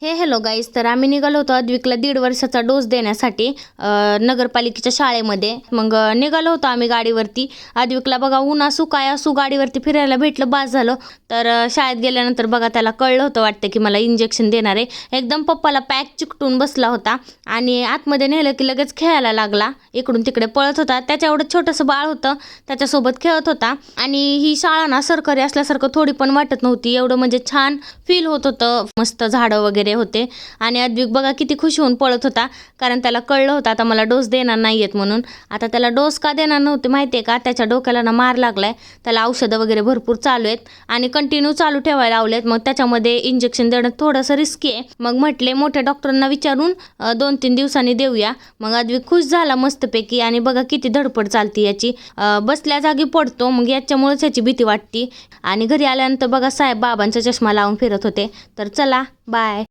Hello guys, तर आम्ही निघालो होतो अद्विकला 1.5 वर्षाचा डोस देण्यासाठी नगरपालिकेच्या शाळेमध्ये. मग निघालो होतो आम्ही गाडीवरती. अद्विकला बघा ऊन असू काय असू गाडीवरती फिरायला भेटलं, बास झालं. तर शाळेत गेल्यानंतर बघा त्याला कळलं होतं वाटतं की मला इंजेक्शन देणार आहे. एकदम पप्पाला पॅक चिकटून बसला होता आणि आतमध्ये नेलं की लगेच खेळायला लागला, इकडून तिकडे पळत होता. त्याच्या एवढं छोटंसं बाळ होतं, त्याच्यासोबत खेळत होता. आणि ही शाळा ना सरकारी असल्यासारखं थोडी पण वाटत नव्हती, एवढं म्हणजे छान फील होत होतं. मस्त झाडं वगैरे होते आणि अद्विक बघा किती खुश होऊन पळत होता, कारण त्याला कळलं होतं आता मला डोस देणार नाहीयेत म्हणून. आता त्याला डोस का देणार नव्हते माहिती आहे का? त्याच्या डोक्याला ना मार लागलाय, त्याला औषधं वगैरे भरपूर चालू आहेत आणि कंटिन्यू चालू ठेवायला लावलेत. मग त्याच्यामध्ये इंजेक्शन देणं थोडंसं रिस्की आहे. मग म्हटले मोठ्या डॉक्टरांना विचारून 2-3 दिवसांनी देऊया. मग अद्विक खुश झाला मस्तपैकी आणि बघा किती धडपड चालती याची, बसल्या जागी पडतो. मग याच्यामुळेच याची भीती वाटती. आणि घरी आल्यानंतर बघा साहेब बाबांचा चष्मा लावून फिरत होते. तर चला बाय.